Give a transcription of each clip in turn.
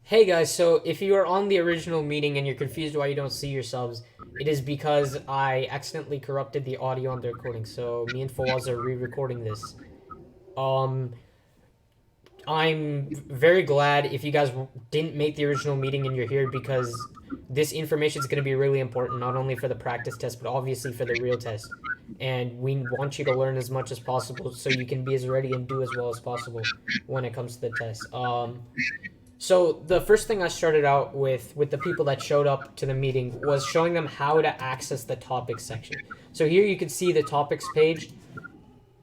Hey guys, so if you are on the original meeting and you're confused why you don't see your subs, it is because I accidentally corrupted the audio on the recording. So me and Fawaz are re-recording this. Um, I'm very glad if you guys didn't make the original meeting and you're here because this information is going to be really important, not only for the practice test, but obviously for the real test. And we want you to learn as much as possible so you can be as ready and do as well as possible when it comes to the test. So the first thing I started out with the people that showed up to the meeting was showing them how to access the topics section. So here you can see the topics page.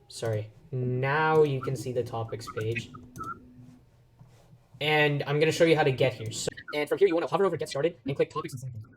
Sorry. Now you can see the topics page. And I'm going to show you how to get here. And from here you want to hover over get started and click topics and settings.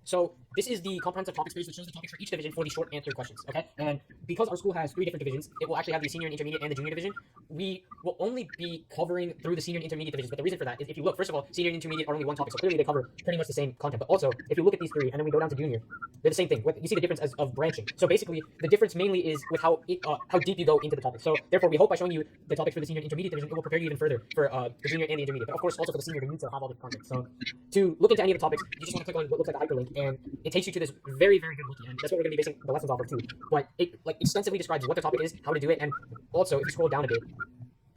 So this is the comprehensive topics page that shows the topics for each division for the short answer questions, okay? And because our school has 3 different divisions, it will actually have the senior and intermediate and the junior division. We will only be covering through the senior and intermediate divisions, but the reason for that is if you look, first of all, senior and intermediate are only one topic, so clearly they cover pretty much the same content. But also, if you look at these 3 and then we go down to junior, they're the same thing. You see the difference of branching. So basically, the difference mainly is with how deep you go into the topic. So therefore, we hope by showing you the topics for the senior and intermediate division, it will prepare you even further for the junior and the intermediate. But of course, also for the senior, they need to have all the content. So to look into any of the topics, you just want to click on what looks like a hyperlink, and it takes you to this very, very good wiki, and that's what we're going to be basing the lessons off of too. But it extensively describes what the topic is, how to do it, and also if you scroll down a bit,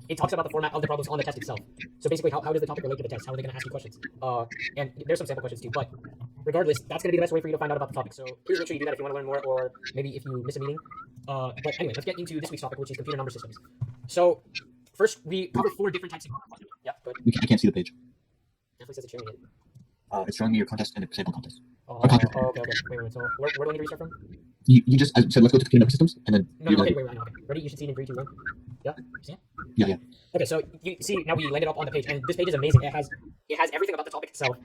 it talks about the format of the problems on the test itself. So basically, how does the topic relate to the test? How are they going to ask you questions? And there's some sample questions too. But regardless, that's going to be the best way for you to find out about the topic. So please make sure you do that if you want to learn more, or maybe if you miss a meeting. But anyway, let's get into this week's topic, which is computer number systems. So first, we cover 4 different types of. Yeah, good. I can't see the page. Definitely says it's showing it. It's showing me your contest and sample contest. Okay. Wait. So where do I need to restart from? You just said let's go to computer number systems, and then No, okay, wait. Okay. Ready? You should see it in 3, 2, 1. Yeah. See it? Yeah. Okay, so you see now we landed up on the page, and this page is amazing. It has everything about the topic itself.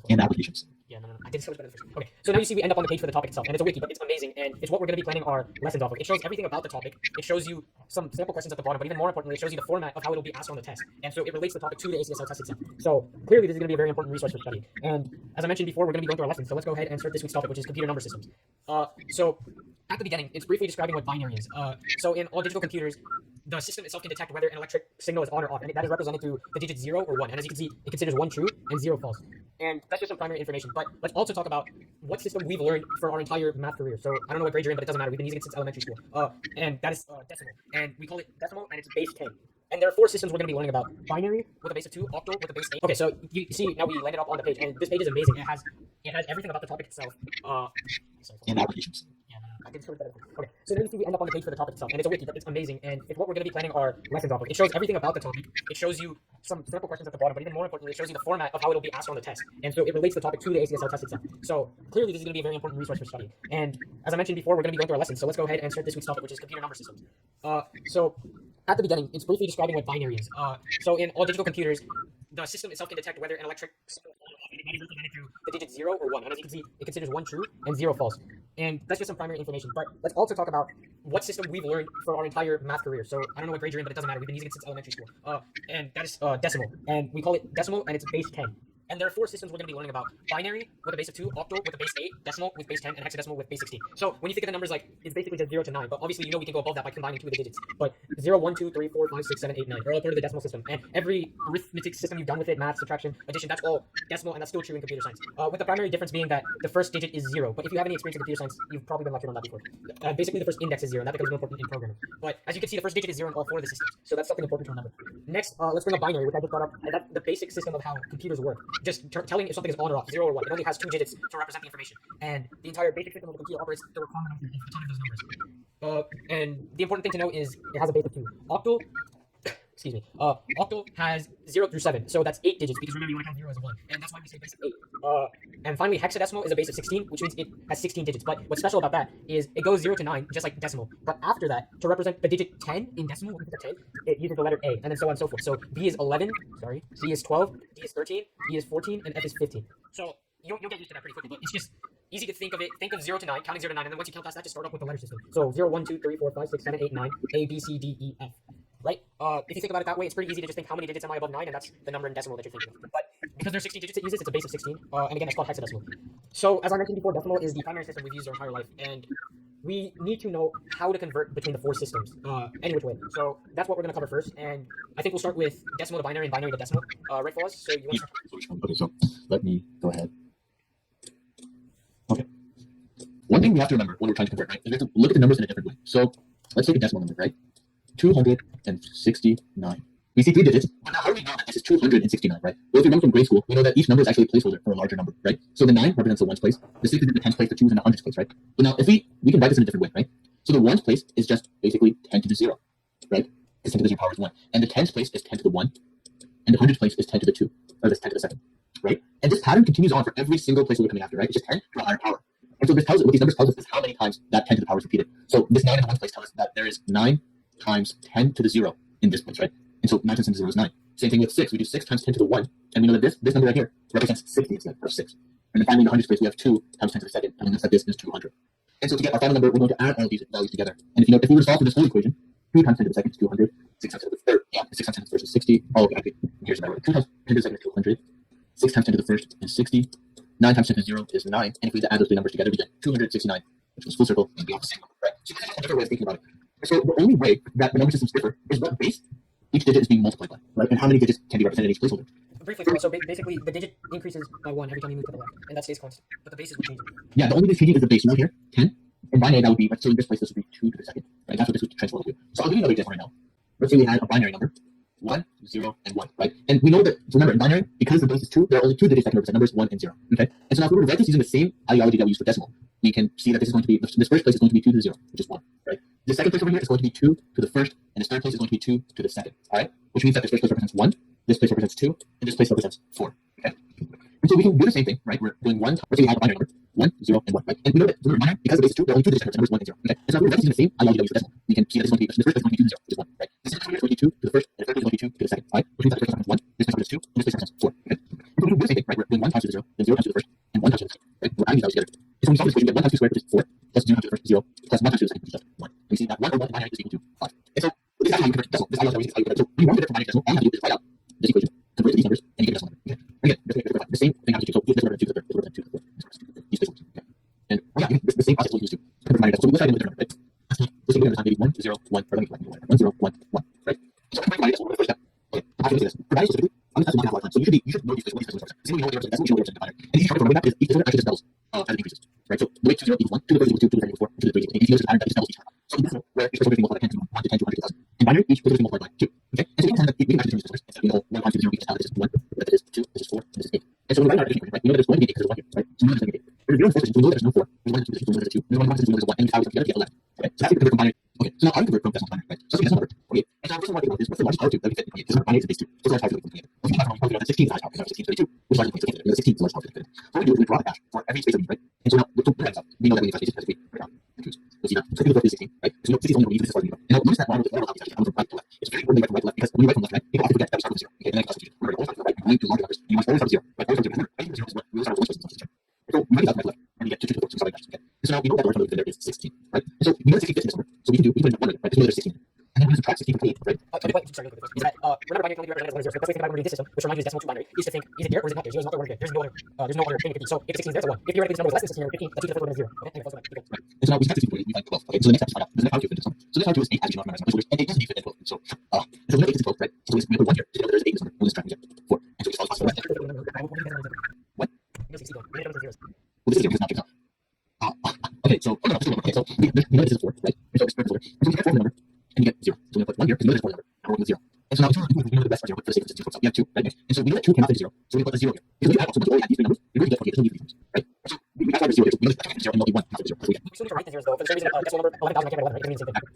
And applications. Yeah, no. I did so much better first. Okay, so now you see we end up on the page for the topic itself, and it's a wiki, but it's amazing, and it's what we're going to be planning our lessons off of. It shows everything about the topic. It shows you some sample questions at the bottom, but even more importantly, it shows you the format of how it will be asked on the test, and so it relates the topic to the ACSL test itself. So clearly, this is going to be a very important resource for study. And as I mentioned before, we're going to be going through our lessons. So let's go ahead and start this week's topic, which is computer number systems. So at the beginning, it's briefly describing what binary is. So in all digital computers, the system itself can detect whether an electric signal is on or off, and that is represented through the digits 0 or 1. And as you can see, it considers 1 true and 0 false. And that's just some primary information. But let's also talk about what system we've learned for our entire math career. So I don't know what grade you're in, but it doesn't matter. We've been using it since elementary school. And that is decimal. And we call it decimal, and it's base 10. And there are 4 systems we're going to be learning about: binary with a base of 2, octal with a base 8. Okay, so you see now we landed up on the page, and this page is amazing. It has everything about the topic itself. And applications. I can show it better. Okay, so then you see we end up on the page for the topic itself, and it's a wiki, but it's amazing, and it's what we're going to be planning our lessons off of. It shows everything about the topic. It shows you some sample questions at the bottom, but even more importantly, it shows you the format of how it will be asked on the test, and so it relates the topic to the ACSL test itself. So clearly, this is going to be a very important resource for study. And as I mentioned before, we're going to be going through our lessons. So let's go ahead and start this week's topic, which is computer number systems. So at the beginning, it's briefly describing what binary is. So in all digital computers, the system itself can detect whether an electric signal is on or off, and that is represented through the digits 0 or 1. And as you can see, it considers 1 true and 0 false. And that's just some primary information. But let's also talk about what system we've learned for our entire math career. So I don't know what grade you're in, but it doesn't matter. We've been using it since elementary school. And that is decimal. And we call it decimal, and it's base 10. And there are 4 systems we're going to be learning about: binary with a base of 2, octal with a base 8, decimal with base 10, and hexadecimal with base 16. So when you think of the numbers, like, it's basically just 0 to 9, but obviously we can go above that by combining 2 of the digits. But 0, 1, 2, 3, 4, 5, 6, 7, 8, 9 are all part of the decimal system. And every arithmetic system you've done with it, math, subtraction, addition, that's all decimal, and that's still true in computer science. With the primary difference being that the first digit is 0. But if you have any experience in computer science, you've probably been lectured on that before. Basically, the first index is 0, and that becomes more important in programming. But as you can see, the first digit is 0 in all 4 of the systems. So that's something important to remember. Next, let's bring up binary, which I just brought up. And that's the basic system of how computers work. Just telling if something is on or off, 0 or 1. It only has 2 digits to represent the information. And the entire basic system of the computer operates the recombinant of a ton of those numbers. And the important thing to know is it has a base of 2. Octal, excuse me, octal has 0 through 7. So that's 8 digits, because remember you only have 0 as a 1. And that's why we say base of 8. And finally, hexadecimal is a base of 16, which means it has 16 digits. But what's special about that is it goes 0 to 9, just like decimal. But after that, to represent the digit 10 in decimal, when we put the 10, it uses the letter A, and then so on and so forth. So B is 11, C is 12, D is 13, E is 14, and F is 15. So you'll get used to that pretty quickly, but it's just easy to think of it. Think of 0 to 9, counting 0 to 9, and then once you count past that, just start off with the letter system. So 0, 1, 2, 3, 4, 5, 6, 7, 8, 9, A, B, C, D, E, F. Right? If you think about it that way, it's pretty easy to just think how many digits am I above 9, and that's the number in decimal that you're thinking of. But because there's 16 digits it uses, it's a base of 16, and again, it's called hexadecimal. So as I mentioned before, decimal is the primary system we've used our entire life, and we need to know how to convert between the four systems, any which way. So that's what we're going to cover first, and I think we'll start with decimal to binary and binary to decimal, right, for us? So you want to Okay, so let me go ahead. Okay. One thing we have to remember when we're trying to convert, right, is we have to look at the numbers in a different way. So let's take a decimal number, right? 269. We see 3 digits, but now how do we know that this is 269, right? Well, if you remember from grade school, we know that each number is actually a placeholder for a larger number, right? So the 9 represents the ones place, the 6 is in the tens place, the 2 is in the hundreds place, right? But now if we can write this in a different way, right? So the ones place is just basically 10 to the 0, right? Because 10 to the 0 power is 1. And the tens place is 10 to the 1. And the hundreds place is 10 to the 2, or this 10 to the 2nd, right? And this pattern continues on for every single place we're coming after, right? It's just 10 to a higher power. And so this tells us, what these numbers tells us is how many times that 10 to the power is repeated. So this 9 in the ones place tells us that there is 9 times 10 to the 0 in this place, right? And so 9 times 10 to the 0 is 9. Same thing with 6. We do 6 times 10 to the 1. And we know that this number right here represents 60 instead of 6. And then finally in the hundreds place, we have 2 times 10 to the 2nd. And then that this is 200. And so to get our final number, we're going to add all of these values together. And if we were to solve for this whole equation, 2 times 10 to the 2nd is 200. 6 times 10 to the 3rd, 6 times 10 to the 1st is 60. Oh, okay, here's the number. 2 times 10 to the 2nd is 200. 6 times 10 to the 1st is 60. 9 times 10 to the 0 is 9. And if we add those three numbers together, we get 269, which is full circle and beyond the same number, right? So this is a different way of thinking about it. So the only way that the number systems differ is what base each digit is being multiplied by, right? And how many digits can be represented in each placeholder. briefly, so basically the digit increases by 1 every time you move to the left, and that stays constant, but the bases would change. Yeah, the only thing changing is the base. Right here, 10. In binary, that would be, so in this place, this would be 2 to the 2nd, right? That's what this would transform to. So I'll give you another example right now. Let's say we had a binary number, 1, 0, and 1, right? And we know that, so remember, in binary, because the base is 2, there are only 2 digits that can represent numbers 1 and 0, okay? And so now if we were to write this using the same ideology that we use for decimal, we can see that this is going to be, this first place is going to be 2 to the 0, which is 1, right? The second place over here is going to be 2 to the 1st, and this third place is going to be 2 to the 2nd, all right? Which means that this first place represents 1, this place represents 2, and this place represents 4, okay? And so we can do the same thing, right? We're doing 1, let's say we have a binary number, 1, 0, and 1, right? And we know that for binary, because the base is 2, there are only 2 digits that represent numbers 1 and 0, okay? And so if we were using the same ideology that we use for decimal, we can see that this is going to be, this first place is going to be 2 to 0, which is 1, right? This is going to be 2 to the 1st, and the third place is going to be 2 to the 2nd, right? Which means that this place represents 1, this place represents 2, and this place represents 4, okay? And so we can do the same thing, right? We're doing 1 times to the 0, then 0 times to the 1st, and 1 times to the 2nd, right? We're adding these values together. And so when we solve this equation, we get 1 times 2 squared, which is 4, plus 0 times to the 1st is 0, plus 1 times to the 2nd, which is just 1. And we see that 1 over 1 in binary is equal to 5. And so this is how you convert decimal. This is how you convert decimal. So when you want to convert from binary to decimal, all you have to do is write out this equation, convert it to these numbers, and you get a decimal number. Okay? Again, the same thing happens to 2. So this represents 2 to the 3rd, this represents 2 to the 4th, this represents these places. Okay? And yeah, the same process we'll use to convert binary to decimal. So let's try to do a different number, right? Let's take time, maybe 1, 0, 1, or let me 1, 0, 1, 1, right? So convert binary to decimal, the first step. Okay, I have to say this. For binary specifically, I'm going to have a lot of time. So you should know these places, what these places represent. Assuming you know what they represent decimal, you know what they represent binary. And easy shortcut for remembering that is each decimal actually just doubles as it increases, right? So the way 2 0 equals 1, 2 to the 1st equals 2, 2 to the 2nd equals 4, 2 to the 3 equals 8. And if you notice the pattern that just doubles each time. So in decimal, where each place will be multiplied by 10 to 1 to 10 to 100 to 1000. In binary, each place will be multiplied by 2. Okay? And so we can actually change this numbers. Instead of, 1 times 0 equals this is 1, this is 2, this is 4, and this is 8. And so when we write our addition equation, right, we know that there's going to be 8 because there's 1 here, right? So we know there's going to be 8. There's 0 and 4 positions, so we know that there's no 4. There's 1 and 2 positions, so we know there's a 2. There's 1 and 1 positions, so we know there's a 1. And these values come together to get 11. Okay? So that's how we convert from binary. Okay, so now how do we convert from decimal to binary, right? So let's take decimal number 28. And so our first one I think about is what's the largest power to that we fit in 28? Because binary is in base 2. So it's the largest power to 28. Well, if you have from 28, 16 is the highest power, because 16 is 32, which is larger than 28. So 16 is the largest power to fit in. So what we do is we draw a dash for every space that we need, right? And so now, so we write this out. We know that we need 5 spaces because we write down the 2's. We'll see that. So 2 to the 4th is 16, right? So we know 60 is only what we need for this far as we need. And now notice that when I wrote this order, I'm from right to left. It's very important to write from right to left because when we write from left to right, people often forget that we start with 0. Okay, and then I can remember, always start with the right. You're going to larger numbers. And you must always start with 0. Right? Always start with 0. Remember, writing 0 is what we always start with 1 space and 1 space. So we write it out from right to left, and we get 2 to the 4th, so we start with dashes, okay? And so now we know that the largest number there is 16, right? And so we know that 16 fits in this number, so we can put in 1 right? Because we know there's 16 in it. And then we subtract 16 from 28, right? Sorry, is that, remember binary can only be represented as 1 and 0. So the best way to think about reading this system, which reminds you is decimal to binary, is to think, is it there or is it not there? 0 is not there, 1 is there. There's no other thing it could be. So if 16 is there, it's a 1. If theoretically this number is less than 16 or 15, that's 2 to the 4th would have been 0. Okay? Anyway, right. And so now we subtract 16 from 28, we find 12. Okay, so the next step is to find out, does the next power 2 fit in this number? So this power 2 is 8 as you know from memorizing numbers, and 8 doesn't fit in 12. So, so we know 8 is in 12, right? So we put 1 here, so we know there's 8 in this number, we'll just subtract and get 4. And so we just follow the process for the rest. What? Well, this is 0 because it's not given up. Okay, so, okay, so we know this is 4, right? So it's 4, so we get 4 number, and you get 0. So we're going to put 1 here, because we know there's 4 number, and we're working with 0. And so now we know the best for 0, but for the sake of this, so we have 2, right? And so we know that 2 cannot fit 0, so we put the 0 here. Because we add up so much, we add these three numbers, we're going to get 28, there's no need for these numbers, right? So we add 0 here, so we know that 0 and multi 1 cannot fit 0, so we get. We still need to write the zeros though. For the same reason, decimal number 11,000 I can't write 11, right? It means the same thing.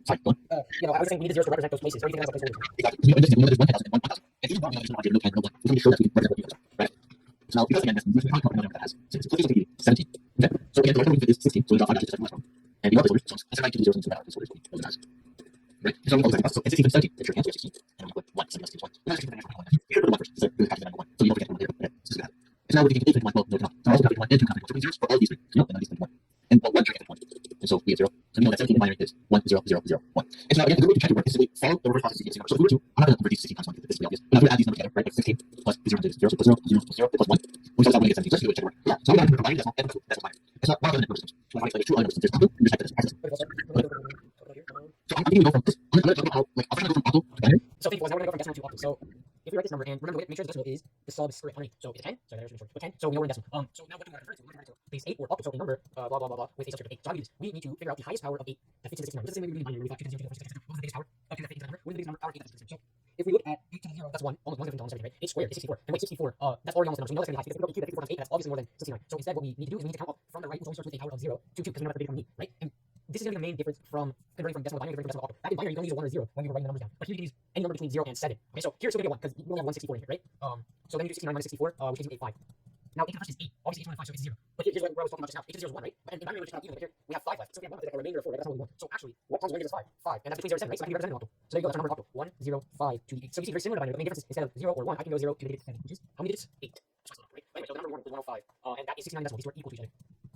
Sorry, go on. I was saying we need the zeros to represent those places. What do you think that's a placeholder? Exactly. We know there's 1,000 and 1,000. And even though we know there's no 1, no 1, we're going to show that we can represent what the others are, right? So now, because again, this is probably another number that has 6. So this is 17. Okay. So again, the right number we fit is 16. So we got 5 dashes to the last one. And we know this order, so instead of writing 2 zeros into the order, so it's nice. Right? So we so and 16 to 17, if your answer is 16, and we put 1, something else gives 1. We're not 16 to the next one. You should put 1 first, so we have to 1. So you don't forget 1 here. Okay. So this is good. And so now we're taking 8 to 1, well, no, it's not. So also 1 and 2 cannot fit 1. So we zeros for all these 3. So no, and now these 1. And well, 1 can't fit 1. And so we get 0. So we know that 17 in binary is 1, 0, 0, 0, 1. And so now again, the good way to check your work is simply follow the reverse process to get 0. So if we were to, I'm not going to convert these 16 times 1 because this is add these numbers together, right? Like 16 plus 0 plus 0, so plus 0 plus 0 plus 0 plus 1. We solve that when we get 17. So let's do it, check your work. Yeah. So we're going to combine decimal and decimal binary. It's not one other number systems. So I like two other number systems. There's octal and there's hexadecimal. Okay, So I'm thinking to go from this. I'm gonna talk about like I'll try to go from octal to binary. so think, now we're going to go from decimal to octal. So if we write this number, and remember, make sure the decimal is the subscript underneath. So it's 10. So there's so 10. So we know we're in decimal. So now what do we want to refer to? We're going to refer to base 8 or octal. So a number, blah blah blah blah, with a subscript of 8. So how do we do this? We need to figure out the highest power of 8 that fits into 16 numbers. Let's say we binary. We thought 2 to 0, 2 to 4, 6, 7. What was the biggest power? Up to that fits into the number. What is the biggest number? Power 8 that fits into 16. So if we look at 8 to the 0, that's 1. Almost 1 different almost everything, right? 8 squared is 64. And wait, 64, that's already almost a number. So we know that's going to be high. Because if we go to 2, that's 64 times 8, that's obviously more than 69. So instead, what we need to do is we need to count up from the right, which always starts with a power of 0 to 2, because we know that's the bigger from me, right? And this is going to be the main difference from converting from decimal to binary to decimal to octal. Back in binary, you can only use a 1 or 0 when you were writing the numbers down. But here you can use any number between 0 and 7. Okay, so here it's still going to be a 1, because you only have 164 in here, right? So then you do 69 minus 64, which gives you 85. Now 8 to the first is 8. Obviously 8 to the 5, so it's 0. But here's what I was talking about just now. 8 to 0 is 1, right? But in binary, we're just not even. But here we have 5 left. So we have 1 left, like a remainder of 4, right? That's how we want. So actually, what times 1 gives us 5? 5. And that's between 0 and 7, right? So I can represent an octal. So there you go, that's our number of octal. 1, 0, 5, 2, 8. So you see, very similar to binary. The main difference is instead of 0 or 1, I can go 0 to the negative 7, which is how many digits? 8. So that's right? Anyway, so the number 1 is 105. And that is 69 decimals. These two are equal to each other.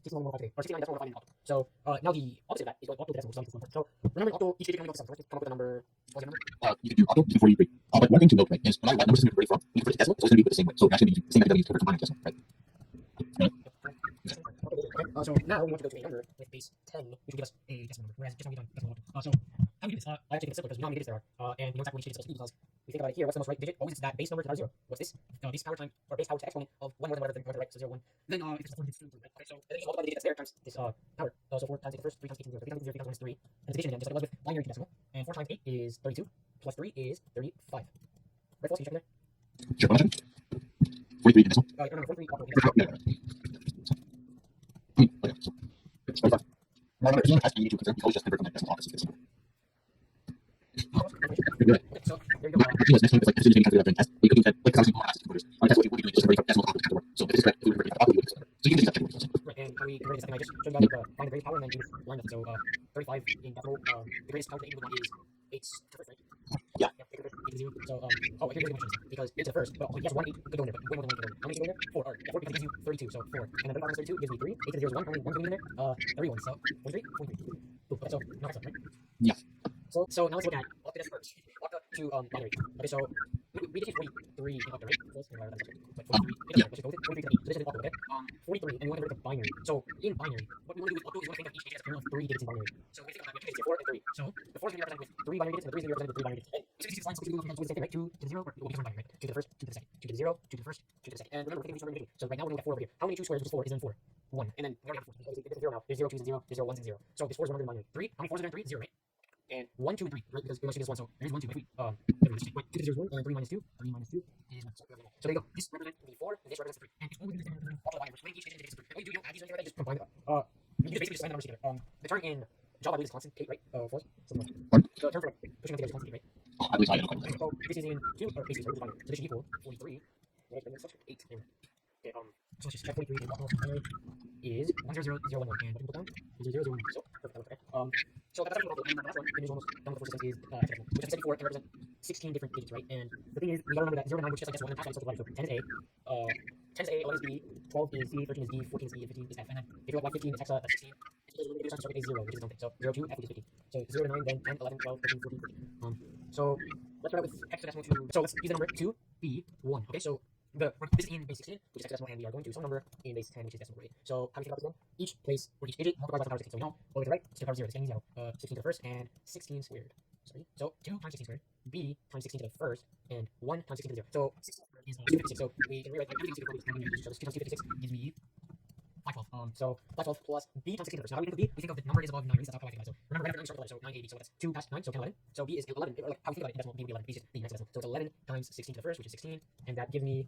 69.105 today, or 69 decimal 105 in octal. So now the opposite of that is going octal to decimal. So remember, in octal, each digit can only go to 7. So let's come up with a number. What's your number? You can do octal to 43. But one thing to note, right, is no matter what number system you're converting from, when you convert to decimal, it's always going to be put the same way. So you're actually going to use the same method that we use to convert from binary to decimal, right? So now we want to go to a number with base 10, which will give us a decimal number, whereas just now we've done decimal octal. So how do we do this? I actually think it's simple because we know how many digits there are, and we know exactly what each digit is supposed to be because we think about it here. What's the most right digit? Always it's that base number to the power 0. What's this? Base power time, or base power to exponent of 1 more than whatever the right, so 0, 1. Then if it's 4 digits, 2, right? Okay, so then you just multiply the digit that's there times this power. So 4 times 8 to the first, 3 times 8 to the 0, 3 times 0, 3 times 1 is 3. And it's addition again, just like it was with binary to decimal. And 4 times 8 is 32, plus 3 is 35. Right, false? Can you check in there? Sure, one second. 43 in decimal. Remember, 43 octal. Okay, so it's 45. Now, remember, if you want to test, you need to convert, you always just convert from like decimal office to decimal. Good. Okay, so there you go. Next time is like as soon as you can calculate that test, you could do that like obviously more converters. That's what you would be doing, just converting from decimal to octal to work. So if this is correct, if we convert from octal, you would do this number. So you can just check what it Right, and how we convert the second I just showed you guys find the greatest power and then do line method. So 35 in decimal, the greatest power to 8 to the 1 is 8 to the first, right? Yeah. 8 to the 0. So here's the question because 8 to the first, well, yes, 1 8 could go in there, but way more than 1 could go in there. How many could go in there? 4. All right, yeah, 4 because it gives you 32, so 4. And then 35 minus 32 gives me 3. 8 to the 0 is 1. How many 1 can be in there? Everyone. So 43, 43. Ooh, okay, so now that's up, right? Yeah. So now let's look at octa first. Octa to binary. Okay, so we did 43 in octa, right? So let's figure out that. Like 43. Let's just go with it. 43 to 8. So this is octa, okay? 43, and we want to convert it to binary. So in binary, what we want to do with octa is we want to think of each digit as a pair of 3 digits in binary. So we think of that we have 2 digits here, 4 and 3. So the 4 is going to be represented with 3 binary digits, and the 3 is going to be represented with 3 binary digits. And so you see this line, so we can do the same thing, right? 2 to the 0, or because we're binary, right? 2 to the first, 2 to the second, 2 to the 0, 2 to the first, 2 to the second. And remember, we're thinking of each number individually. So right now we're going to get 4 over here. How many 2 squares, which is 4, is in 4? 1. And then we already have 4. So if it's a 0 now, there's 0, 2 is a 0, there's 0, 1 is a 0. So this 4 is 100 in binary. 3, how many 4s are there in 3? 0, right? And 1, 2, and 3, right? Because we see this 1, so there's 1, 2. If we, wait, 2 to 0 is 1, and 3 minus 2, 3 minus 2 is 1. So there you go. This represents the 4, and this represents the 3. And it's always going to be octal binary, which each digit is 3. All you do, you don't add these or anything like that, just combine them. You just basically just sign the numbers together. The term in Java, I believe, is constant, 8, right? 4, something like that. So the term for like pushing them together is constant, 8, right? I believe I don't quite know. So this is in 2, or basically, so this should equal 43. Right, and then subscript 8. Anyway. Okay, so let's just check 43 and octal binary is 1000011, and what can we put down? 0001. So perfect, that looks okay. So that's actually and the last one, the news almost done with the first system is hexadecimal, which I said before can represent 16 different digits, right? And the thing is, we gotta remember that 0 to 9, which just like decimal, and then actually so 10 is A, 10 is A, 11 is B, 12 is C, 13 is D, 14 is E, and 15 is F. And then if you want 15 is hexa, that's 16. So we're going to do something so 0, which is something. So 0 to F, which is 15. So 0 to 9, then 10, 11, 12, 13, 14, 15. So let's start out with hexadecimal to. So let's use the number 2B1. Okay, so this is in base 16, which is hexadecimal, and we are going to some number in base 10, which is decimal, right? So how do we think about this one? Each place or each digit multiplies by the power 16. So we know over to the right, it's to the power 0. This is 0. 16 to the first and 16 squared. Sorry. So 2 times 16 squared, b times 16 to the first, and 1 times 16 to the 0. So 16 squared is 256. So we can rewrite everything to the so this 2 times 256 gives me 512. So 512 plus b times 16 to the first. So how do we think of b? We think of the number is above 9. That's how I think about it. So remember, right after 9 start with letter. So 980. So that's 2 past 9. So 10, 11. So b is 11. Like how we think about it in decimal, b would be 11. B is just b next to decimal. So it's 11 times 16 to the first, which is 16, and that gives me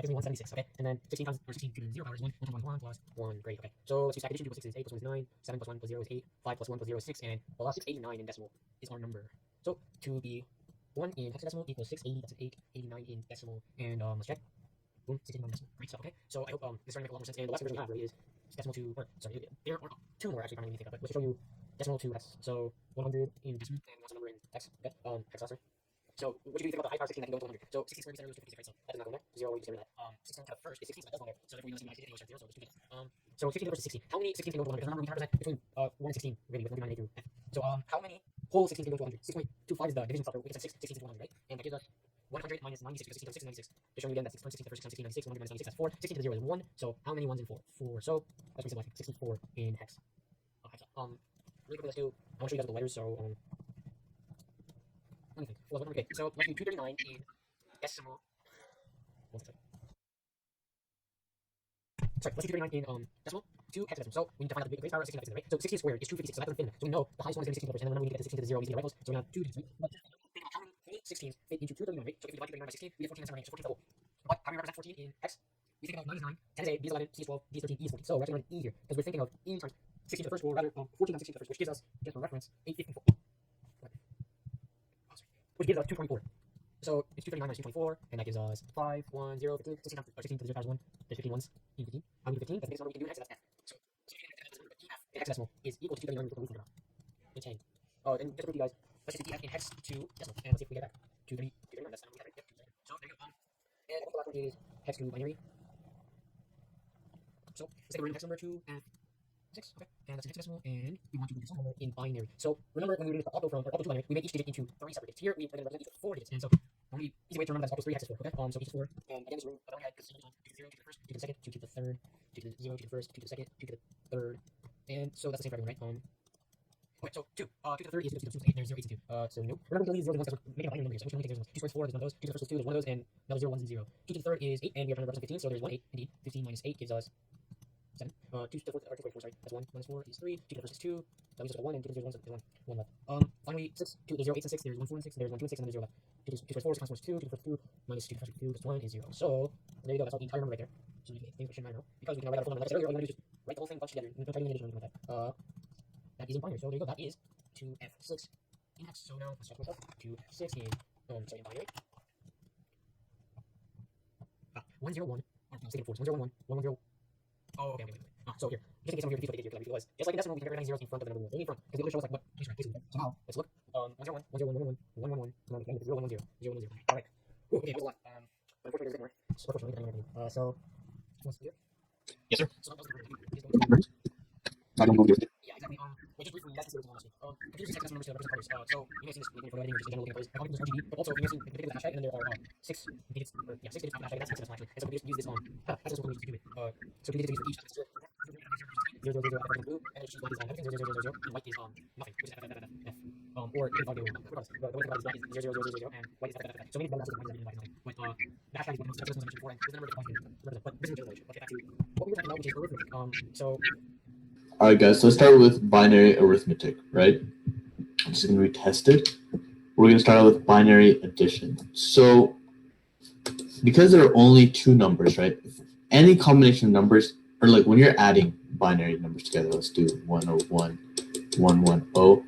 176, okay? And then 16 times, or 16 to the 0 power is 1, 1 times 1 plus 1, great, okay? So let's use stack addition, 2 plus 6 is 8, plus 1 is 9, 7 plus 1 plus 0 is 8, 5 plus 1 plus 0 is 6, and well, 689 in decimal is our number. So 2b1 in hexadecimal equals 680, that's an 889 in decimal, and let's check. Boom, 16 in decimal, great stuff, okay? So I hope this is starting to make a lot more sense, and the last version we have really is decimal to, or sorry, there are 2 more actually, I don't even think of, but let's show you decimal to x. So 100 in decimal, and what's the number in x, okay? Hexa, sorry. So what do you think about the high power 16 that can go to 100? So 16 squared is 256, right? So that does not go there. 0, we just get rid of that. 16 to the first is 16, so that does go there. So therefore we know 16 minus 16 equals 0, so there's 2 digits. So 16 to the first is 60. How many 16 can go to 100? Because remember we can represent between 1 and 16, really, with 99 through f. So how many whole 16 can go to 100? 6.25 is the division factor. We can set 6 16 to 100, right? And that gives us 100 minus 96 because 16 times 6 is 96. Just showing you again that 6 times 16 to the first 6 times 96. 100 minus 96, that's 4. 16 to the 0 is 1. So how many 1s in 4? 4. So that's pretty simple. 64 in hex. Okay, really quickly, let's do, I want to show you guys the letters, so, let me think. Okay, so let's do 239 in decimal. One second. Sorry, let's do 239 in decimal to hexadecimal. So we need to find out the base power of 16 by 16, right? So 16 squared is 256, so that's infinite. So we know the highest one is going to be 16 and then when we get to 16 to the 0, we see the right close. So we have 2 digits, right? But think about how many 16s fit into 239, right? So if we divide 239 by 16, we get 14 and 7 range, so 14 is the whole. But how do we represent 14 in hex? We think about 9 is 9, 10 is 8, b is 11, c is 12, d is 13, e is 14. So we're actually running e here because we're thinking of e times 16 to the first, or rather 14 times 16 to the first, which gives us, just for reference, 854. Which gives us 224. So it's 239 minus 224, and that gives us 5, 1, 0, 15, 16 times, or 16 to the 0 times 1. There's 15 ones in 15. How many 15? That's the biggest number we can do in hex, that's f. So in hexadecimal is equal to 239 with the root number. It's 10. Oh, and just to prove to you guys, let's just do df in hex to decimal, and let's see if we get back. 239, that's the number we have, right? Yep, 239. So there you go. And I think the last one is hex to binary. So let's take a random hex number to f6, okay, and that's a hexadecimal, and we want to do this number in binary. So remember when we reduce the auto from, or auto to binary, we make each digit into 3 separate digits. Here we are going to represent each with 4 digits, and so the only easy way to remember that is auto 3 hex is 4, okay? So each is 4, and again, this room, I've only had 2 to the 0, 2 to the first, 2 to the second, 2 to the third, 2 to the 0, 2 to the first, 2 to the second, 2 to the third, and so that's the same for everyone, right? Okay, so 2, 2 to the third is 2 to the 8, there's 0, 8 and 2. So nope. Remember, we delete 0 and 1 because we're making a binary number here, so which only takes 0 and 1. 2 squares 4, there's one of those. 2 to the first is 2, there's one of those, and another 0, 1 and 0. 2 to the third is 8, and we are trying to represent 15, so there's 1, 8, indeed. 15 minus 8 gives us 7. 2 to the 4, or 2 to the 4, sorry. That's 1 minus 4 is 3. 2 to the first is 2. That leaves us with 1, and 2 to the 0 is 1, so there's 1 left. Finally, 6, 2 to the 0, 8 and 6, there's 1, 4 and 6, there's 1, 2 and 6, and then there's 0 left. 2 to the 4 is 6 minus 4 is 2, 2 to the first 2, minus 2 to the first 2, plus 1 is 0. So, there you go, that's all the entire number right there. So you can think we should matter now, because we can write out a full number. Like I said earlier, all you want to do is just write the whole thing bunched together, no typing in addition or anything like that. That is in binary, so there you go, that is 2f6 in hex. So now, let's check myself. 2f6 in, sorry, in binary. 101, or no, state of 4, 101, 110. Oh, okay. So here, just in case some of you are confused, because just like in decimal, we can get everything zeros in front of the number only in front, because the other shows like what place right. So now let's look. 101, 101, 111, 111, 0, 110, 0, 110. All right. Okay, there's a lot. Unfortunately, there's a bit more. So unfortunately, so what's the Yes, sir. So I don't go with it. yeah, exactly. Just briefly, that's considered honestly. Computers use hexadecimal numbers to represent colors. So you may have seen this for editing or just in general looking at colors. I call it RGB, but also you may have seen in particular the hashtag, and then there are 6 digits, 6 digits of the hashtag. That's hexadecimal actually. And so computers use this hexadecimal code to do it. So computers use for each 0, 0, 0, in blue, and it's just black is everything 0, 0, 0, 0, 0, and white is nothing, which is f, f, f, f, f. Or if I do, regardless, the way to think about it is black is 0, 0, 0, 0, 0, and white is f, f, f, f. So maybe that's the black is nothing. But the hashtag is what most mentioned before, and there's a number of different functions. But this is general. Let's get back to what we were talking about, which is arithmetic. So. All right, guys. So let's start with binary arithmetic, right? This is going to be tested. We're going to start out with binary addition. So because there are only 2 numbers, right? Any combination of numbers, or like when you're adding binary numbers together, let's do 101, 110.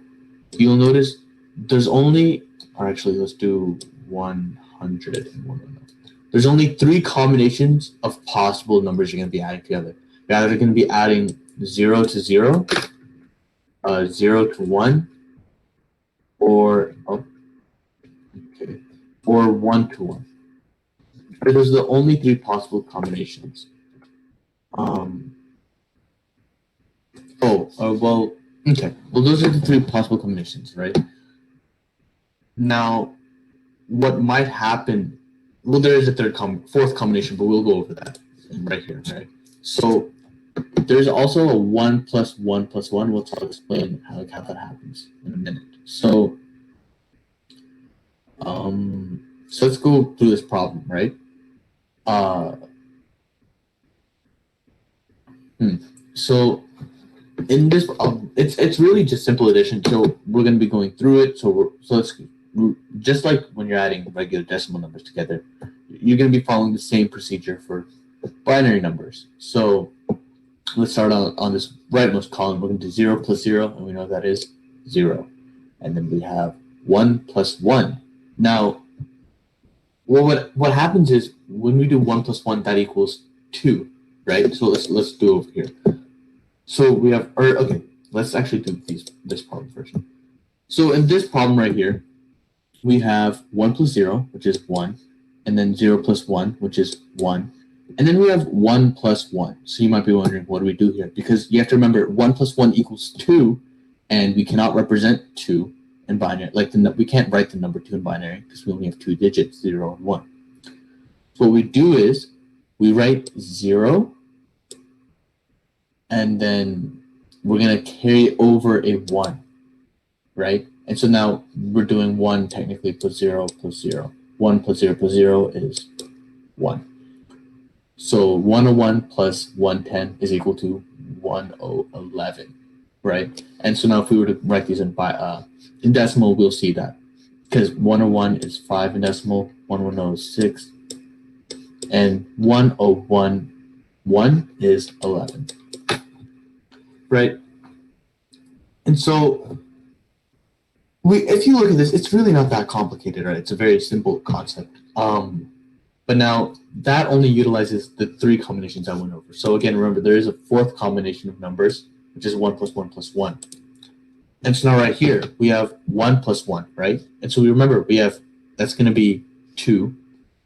You'll notice there's only, or actually let's do 100 and 110. There's only 3 combinations of possible numbers you're going to be adding together. You're either going to be adding 0 to 0, 0 to 1, or 1 to 1. Right, those are the only 3 possible combinations. Well, those are the 3 possible combinations, right? Now, what might happen? Well, there is a fourth combination, but we'll go over that right here, right? So there's also a 1 plus 1 plus 1, which I'll explain how that happens in a minute. So let's go through this problem, right? So in this, it's really just simple addition. So we're going to be going through it. So let's just like when you're adding regular decimal numbers together, you're going to be following the same procedure for binary numbers. So let's start on this rightmost column. We're going to do 0 plus 0, and we know what that is 0. And then we have 1 plus 1. Now, well, what happens is when we do 1 plus 1, that equals 2, right? So let's do over here. So we have, let's actually do this problem first. So in this problem right here, we have 1 plus 0, which is 1, and then 0 plus 1, which is 1. And then we have 1 plus 1. So you might be wondering, what do we do here? Because you have to remember, 1 plus 1 equals 2, and we cannot represent 2 in binary. Like we can't write the number 2 in binary because we only have 2 digits, 0 and 1. So what we do is we write 0, and then we're going to carry over a 1, right? And so now we're doing 1 technically plus 0 plus 0. 1 plus 0 plus 0 is 1. So 101 plus 110 is equal to 1011, right? And so now if we were to write these in decimal, we'll see that. Because 101 is 5 in decimal, 110 is 6, and 1011 is 11, right? And so if you look at this, it's really not that complicated, right? It's a very simple concept. But now that only utilizes the 3 combinations I went over. So again, remember, there is a 4th combination of numbers, which is 1 plus 1 plus 1. And so now right here, we have 1 plus 1, right? And so we remember that's going to be 2,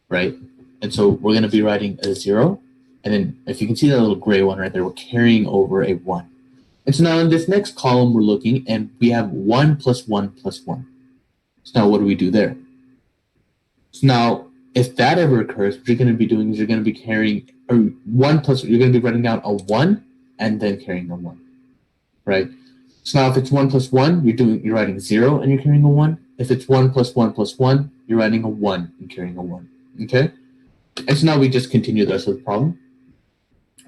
right? And so we're going to be writing a 0. And then if you can see that little gray one right there, we're carrying over a 1. And so now in this next column, we're looking, and we have 1 plus 1 plus 1. So now what do we do there? So now, if that ever occurs, what you're going to be doing is you're going to be carrying you're going to be writing down a 1 and then carrying a 1, right? So now if it's 1 plus 1, you're writing 0 and you're carrying a 1. If it's 1 plus 1 plus 1, you're writing a 1 and carrying a 1, okay? And so now we just continue the rest of the problem.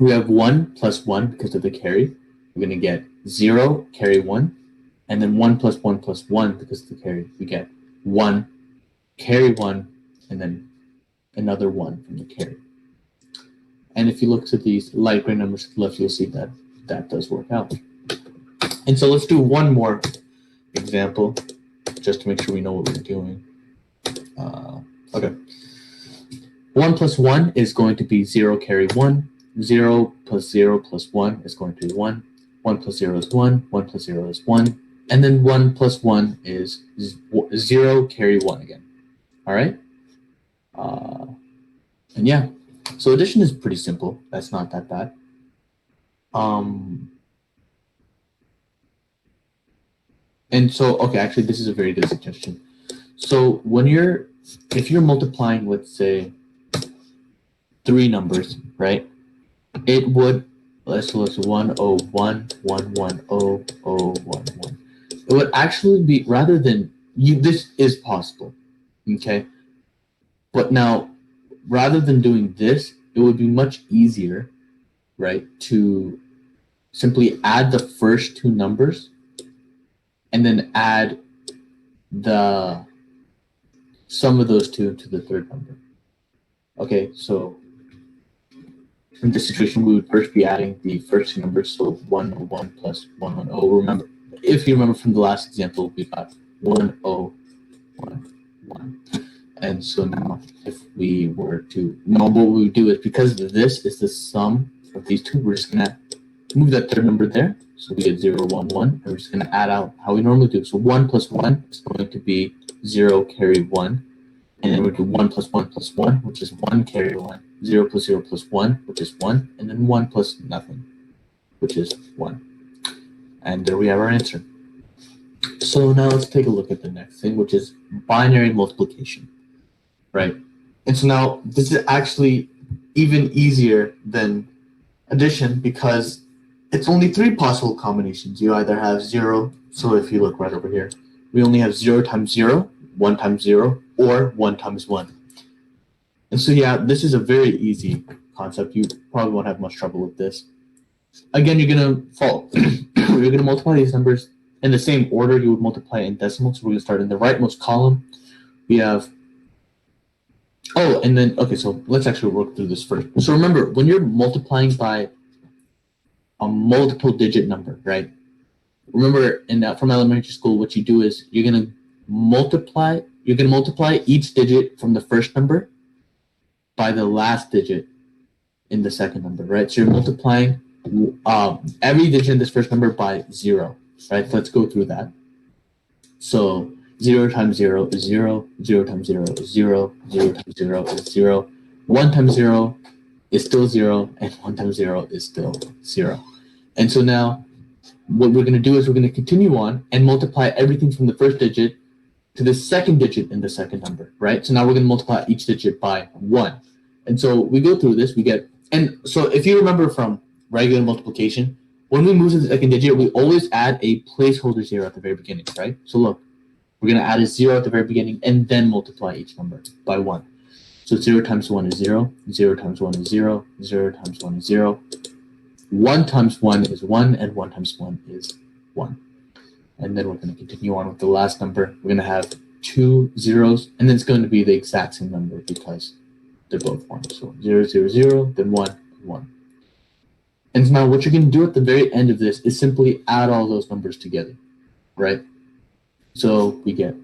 We have 1 plus 1 because of the carry. We're going to get 0, carry 1, and then 1 plus 1 plus 1 because of the carry. We get 1, carry 1, and then another 1 from the carry. And if you look to these light gray numbers to the left, you'll see that that does work out. And so let's do one more example just to make sure we know what we're doing. Okay. 1 plus 1 is going to be 0, carry 1. 0 plus 0 plus 1 is going to be 1. 1 plus 0 is 1. 1 plus 0 is 1. And then 1 plus 1 is 0, carry 1 again. All right? And yeah, so addition is pretty simple. That's not that bad. And so, okay, actually, this is a very good suggestion. So if you're multiplying, let's say, 3 numbers, right? It would, let's 101, 110, 011. It would actually be, rather than, this is possible, okay? But now, rather than doing this, it would be much easier, right, to simply add the first 2 numbers and then add the sum of those 2 to the 3rd number. Okay, so in this situation, we would first be adding the first 2 numbers, so 101 plus 110. Remember, if you remember from the last example, we got 1011. And so now, if we were to know what we would do is, because this is the sum of these 2, we're just going to move that 3rd number there. So we get 0, 1, 1. And we're just going to add out how we normally do. So 1 plus 1 is going to be 0, carry 1. And then we'll do 1 plus 1 plus 1, which is 1, carry 1. 0 plus 0 plus 1, which is 1. And then 1 plus nothing, which is 1. And there we have our answer. So now let's take a look at the next thing, which is binary multiplication. Right. And so now this is actually even easier than addition because it's only 3 possible combinations. You either have 0, so if you look right over here, we only have 0 times 0, 1 times 0, or 1 times 1. And so yeah, this is a very easy concept. You probably won't have much trouble with this. Again, you're going to you're going to multiply these numbers in the same order you would multiply in decimal. So we're going to start in the rightmost column. We have and then, okay, so let's actually work through this first. So remember, when you're multiplying by a multiple digit number, right? Remember, from elementary school, what you do is you're going to multiply each digit from the first number by the last digit in the second number, right? So you're multiplying every digit in this first number by 0, right? So let's go through that. So 0 times 0 is 0, 0 times 0 is 0, 0 times 0 is 0, 1 times 0 is still 0, and 1 times 0 is still 0. And so now what we're going to do is we're going to continue on and multiply everything from the first digit to the second digit in the second number, right? So now we're going to multiply each digit by 1. And so we go through this, we get, and so if you remember from regular multiplication, when we move to the second digit, we always add a placeholder 0 at the very beginning, right? So look, we're going to add a 0 at the very beginning and then multiply each number by 1. So 0 times 1 is 0, 0 times 1 is 0, 0 times 1 is 0, 1 times 1 is 1, and 1 times 1 is 1. And then we're going to continue on with the last number. We're going to have 2 zeros, and then it's going to be the exact same number because they're both 1. So 0, 0, 0, then 1, 1. And now what you're going to do at the very end of this is simply add all those numbers together, right? So we get,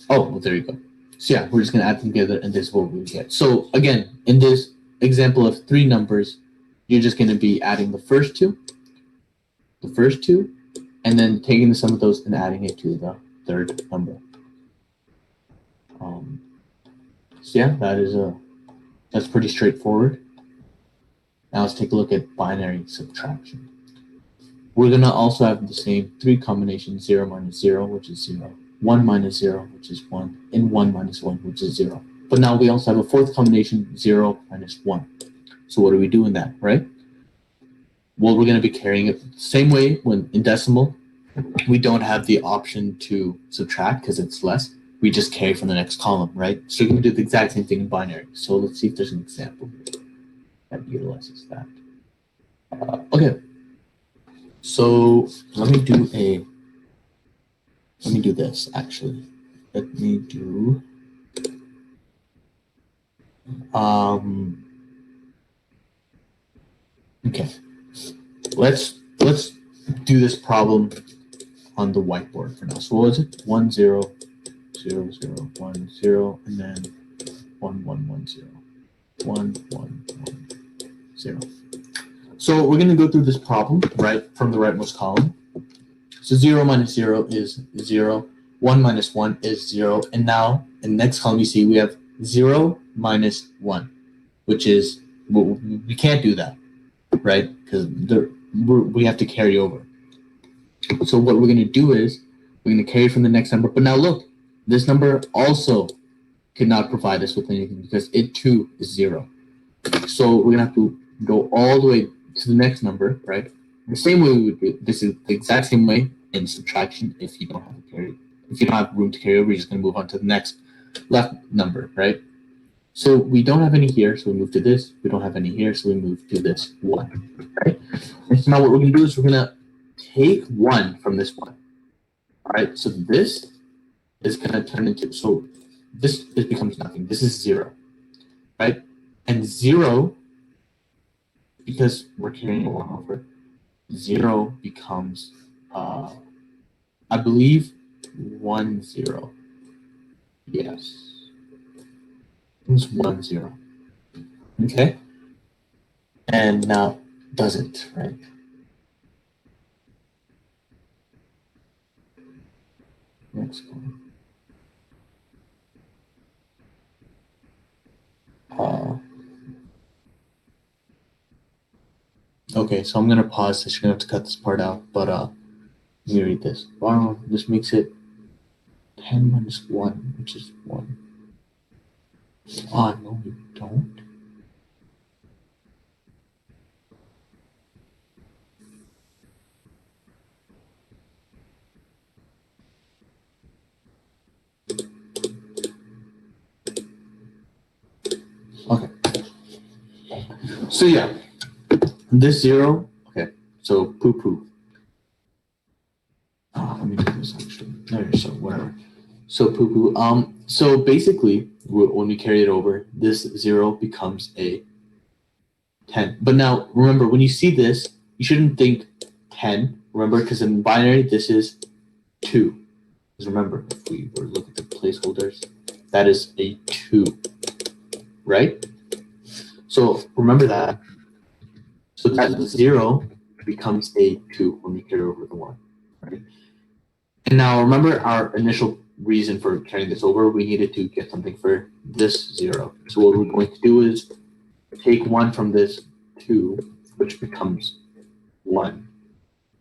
oh, well, there you go. So yeah, we're just going to add them together, and this is what we get. So again, in this example of 3 numbers, you're just going to be adding the first two, and then taking the sum of those and adding it to the third number. So yeah, that's pretty straightforward. Now let's take a look at binary subtraction. We're going to also have the same 3 combinations: 0 minus 0, which is 0, 1 minus 0, which is 1, and 1 minus 1, which is 0. But now we also have a 4th combination, 0 minus 1. So what do we do in that, right? Well, we're going to be carrying it the same way when in decimal. We don't have the option to subtract because it's less. We just carry from the next column, right? So we're going to do the exact same thing in binary. So let's see if there's an example that utilizes that. Okay. So let me do this actually. Let me do okay. Let's do this problem on the whiteboard for now. So what is it? 1 0 0 0 1 0, and then 1 1 1 0 1 1 1 0. So we're going to go through this problem right from the rightmost column. So 0 minus 0 is 0, 1 minus 1 is 0, and now in the next column you see we have 0 minus 1, which is, well, we can't do that, right? Because we have to carry over. So what we're going to do is we're going to carry from the next number. But now look, this number also cannot provide us with anything because it too is 0. So we're going to have to go all the way to the next number, right? The same way we would do this is the exact same way in subtraction. If you don't have to carry, if you don't have room to carry over, you're just going to move on to the next left number, right? So we don't have any here, so we move to this. We don't have any here, so we move to this 1, right? And so now what we're going to do is we're going to take 1 from this 1. All right, so this is going to turn into, so this becomes nothing. This is 0, right? And 0, because we're carrying a 1 over, 0 becomes, I believe, 1 0. Yes. It's 1 0. Okay? And now doesn't, right? Next one. Okay, so I'm going to pause this. You're going to have to cut this part out, but let me read this. Wow, this makes it 10 minus 1, which is 1. Oh, no, we don't. Okay. So yeah, this 0, okay, so poo-poo. Let me do this actually. There, so whatever. So poo-poo. So basically, when we carry it over, this 0 becomes a 10. But now, remember, when you see this, you shouldn't think 10. Remember, because in binary, this is 2. Because remember, if we were looking at the placeholders, that is a 2, right? So remember that. So that 0 becomes a 2 when we carry over the 1, right? And now remember our initial reason for carrying this over, we needed to get something for this 0. So what we're going to do is take 1 from this 2, which becomes 1.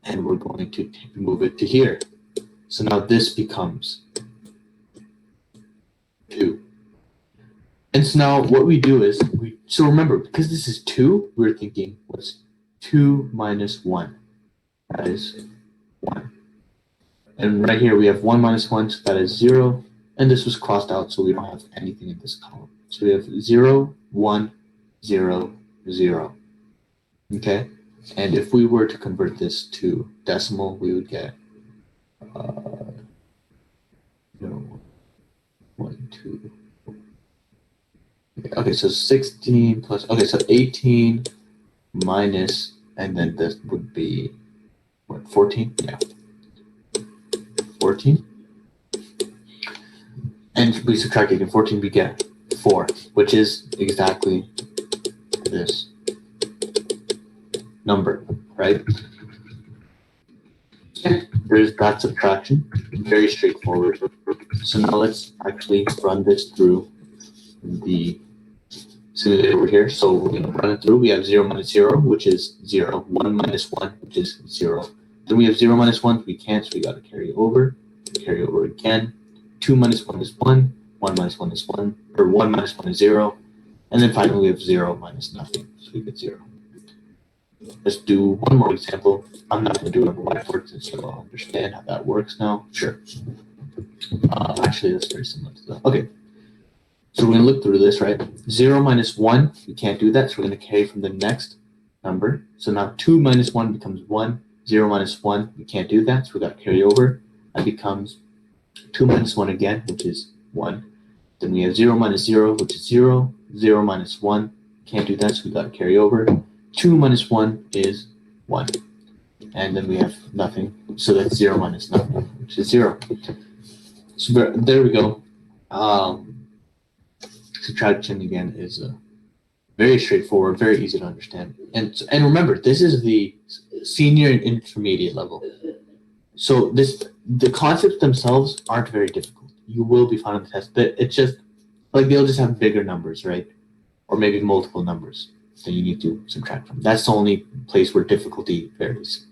and we're going to move it to here. So now this becomes 2. And so now what we do is, so remember, because this is 2, we're thinking, what's 2 minus 1? That is 1. And right here we have 1 minus 1, so that is 0. And this was crossed out, so we don't have anything in this column. So we have 0, 1, 0, 0. Okay? And if we were to convert this to decimal, we would get 0, 1, 2. Okay, so 16 plus, okay, so 18 minus, and then this would be, what, 14? Yeah. 14. And we subtract 8 and 14, we get 4, which is exactly this number, right? There's that subtraction, very straightforward. So now let's actually run this through the simulator over here. So we're going to run it through. We have 0 minus 0, which is 0. 1 minus 1, which is 0. Then we have 0 minus 1, we can't, so we got to carry over again. 2 minus 1 is 1, 1 minus 1 is 1, or 1 minus 1 is 0. And then finally we have 0 minus nothing, so we get 0. Let's do one more example. I'm not going to do it on the whiteboard since you all understand how that works now. Sure. Actually, that's very similar to that. Okay. So we're going to look through this, right? 0 minus 1, we can't do that, so we're going to carry from the next number. So now 2 minus 1 becomes 1. 0 minus 1, we can't do that, so we got to carry over. That becomes 2 minus 1 again, which is 1. Then we have 0 minus 0, which is 0. 0 minus 1, can't do that, so we got to carry over. 2 minus 1 is 1. And then we have nothing, so that's 0 minus nothing, which is 0. So there we go. Subtraction again is very straightforward, very easy to understand. And remember, this is the senior and intermediate level. So the concepts themselves aren't very difficult. You will be fine on the test, but it's just like they'll just have bigger numbers, right? Or maybe multiple numbers that you need to subtract from. That's the only place where difficulty varies.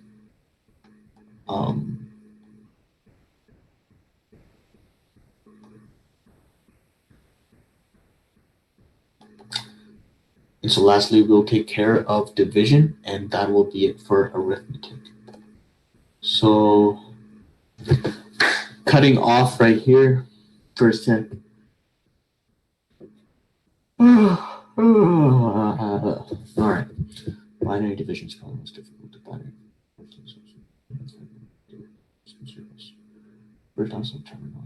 And so lastly, we'll take care of division, and that will be it for arithmetic. So cutting off right here for a sec. All right. Binary division is probably most difficult to binary. We're done some terminal.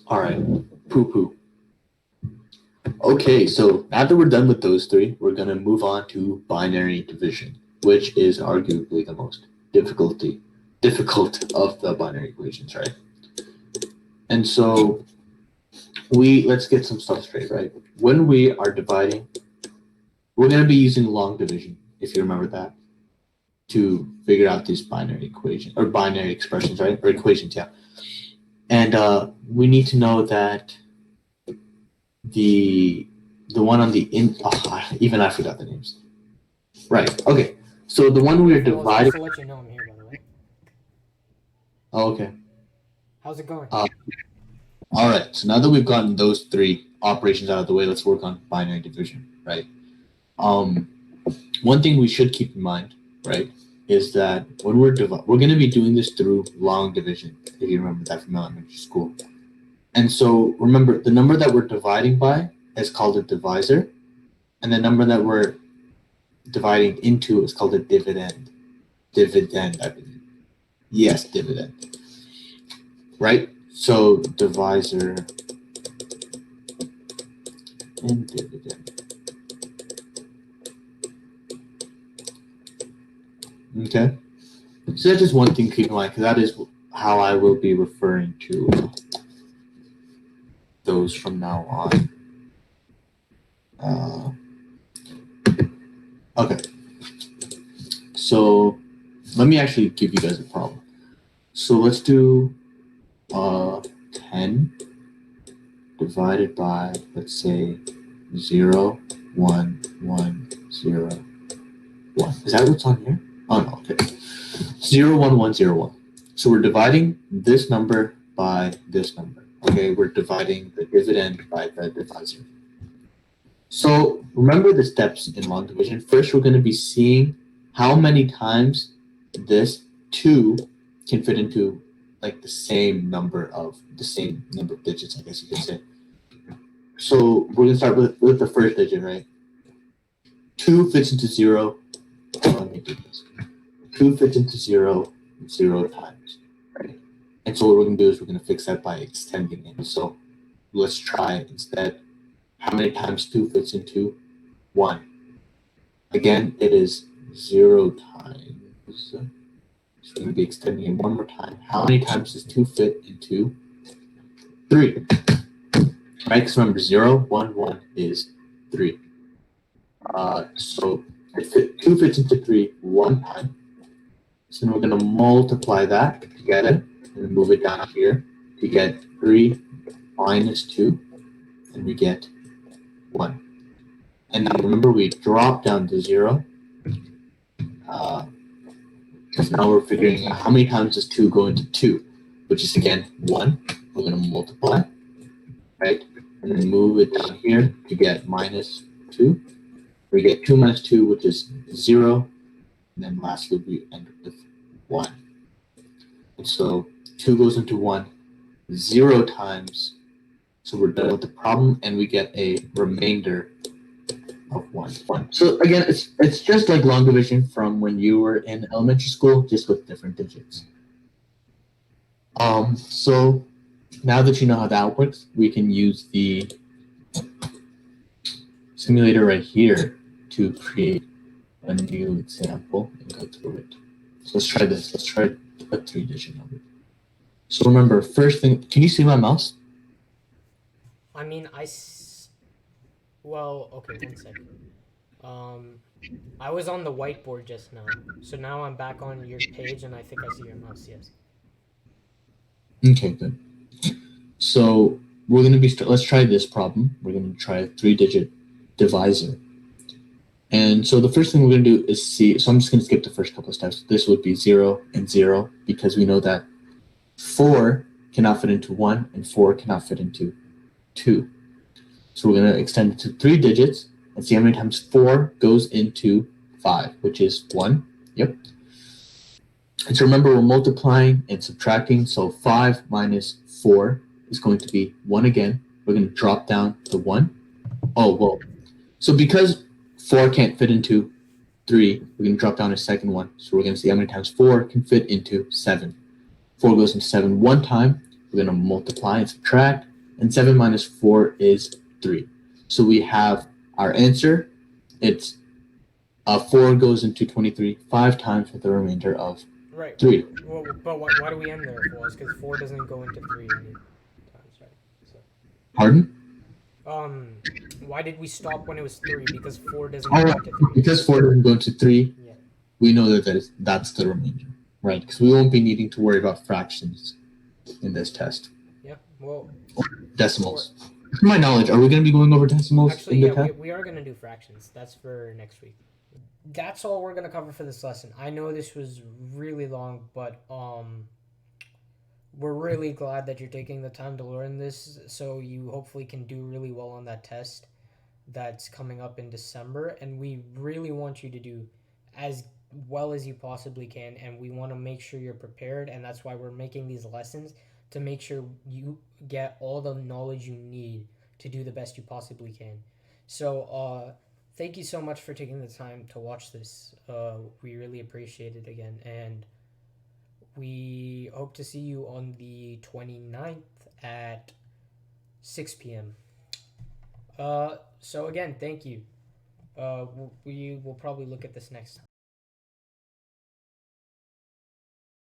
All right, poo-poo. Okay, so now that we're done with those three, we're going to move on to binary division, which is arguably the most difficult of the binary equations, right? And so let's get some stuff straight, right? When we are dividing, we're going to be using long division, if you remember that, to figure out these binary equations, or binary expressions, right? Or equations, yeah. And we need to know that the one on the even I forgot the names. Right. Okay. So the one we're dividing. Just to let you know, I'm here, by the way. Oh, okay. How's it going? All right. So now that we've gotten those three operations out of the way, let's work on binary division, right? One thing we should keep in mind, right, is that when we're going to be doing this through long division, if you remember that from elementary school. And so remember, the number that we're dividing by is called a divisor, and the number that we're dividing into is called a dividend. Dividend, I believe. Yes, dividend. Right? So divisor and dividend. Okay, so that's just one thing to keep in mind, because that is how I will be referring to those from now on. Okay, so let me actually give you guys a problem. So let's do 10 divided by, let's say, 0, 1, 1, 0, 1. Is that what's on here? Oh, no, okay. 0, 1, 1, 0, 1. So we're dividing this number by this number. Okay, we're dividing the dividend by the divisor. So remember the steps in long division. First, we're going to be seeing how many times this 2 can fit into like the same number of digits, I guess you could say. So we're going to start with the first digit, right? 2 fits into 0. Let me do this. 2 fits into 0 times, right? And so what we're going to do is we're going to fix that by extending it. So let's try instead. How many times 2 fits into 1? Again, it is 0 times. So we're going to be extending it one more time. How many times does 2 fit into 3? Right? Because remember, 0, 1, 1 is 3. So 2 fits into 3 one time. So then we're going to multiply that to get it, and move it down here to get 3 minus 2, and we get 1. And now remember, we drop down to 0. So now we're figuring out how many times does 2 go into 2, which is again 1. We're going to multiply, right? And then move it down here to get minus 2. We get 2 minus 2, which is 0. And then lastly, we end up with 1. And so 2 goes into 1 0 times. So we're done with the problem, and we get a remainder of 1. So again, it's just like long division from when you were in elementary school, just with different digits. So now that you know how that works, we can use the simulator right here to create a new example and go through it. So let's try this. Let's try a 3-digit number. So remember, first thing, can you see my mouse? I mean, well, okay, one second. I was on the whiteboard just now, so now I'm back on your page, and I think I see your mouse. Yes. Okay, good. So we're going to be, let's try this problem. We're going to try a 3-digit divisor. And so the first thing we're going to do is see, so I'm just going to skip the first couple of steps. This would be 0 and 0, because we know that 4 cannot fit into 1 and 4 cannot fit into 2. So we're going to extend it to 3 digits and see how many times 4 goes into 5, which is 1. Yep. And so remember, we're multiplying and subtracting. So 5 minus 4 is going to be 1 again. We're going to drop down to 1. Oh, well. So because 4 can't fit into 3, we're going to drop down a second one. So we're going to see how many times 4 can fit into 7. 4 goes into 7 one time. We're going to multiply and subtract. And 7 minus 4 is 3. So we have our answer. It's 4 goes into 23 5 times with a remainder of Right. 3. Well, but why do we end there, Flaws? Because 4 doesn't go into 3 any times, right? So, Pardon? why did we stop when it was 3? Because 4 doesn't All go right. into 3. Because 4 doesn't go into 3, Yeah. we know that's the remainder, right? Because we won't be needing to worry about fractions in this test. Yeah. Well, Decimals. To my knowledge, are we going to be going over decimals actually, in the yeah, test? we are going to do fractions. That's for next week. That's all we're going to cover for this lesson. I know this was really long, but we're really glad that you're taking the time to learn this, so you hopefully can do really well on that test that's coming up in December. And we really want you to do as well as you possibly can, and we want to make sure you're prepared, and that's why we're making these lessons, to make sure you get all the knowledge you need to do the best you possibly can. So thank you so much for taking the time to watch this. We really appreciate it again, and we hope to see you on the 29th at 6 p.m. So again, thank you. We will probably look at this next time.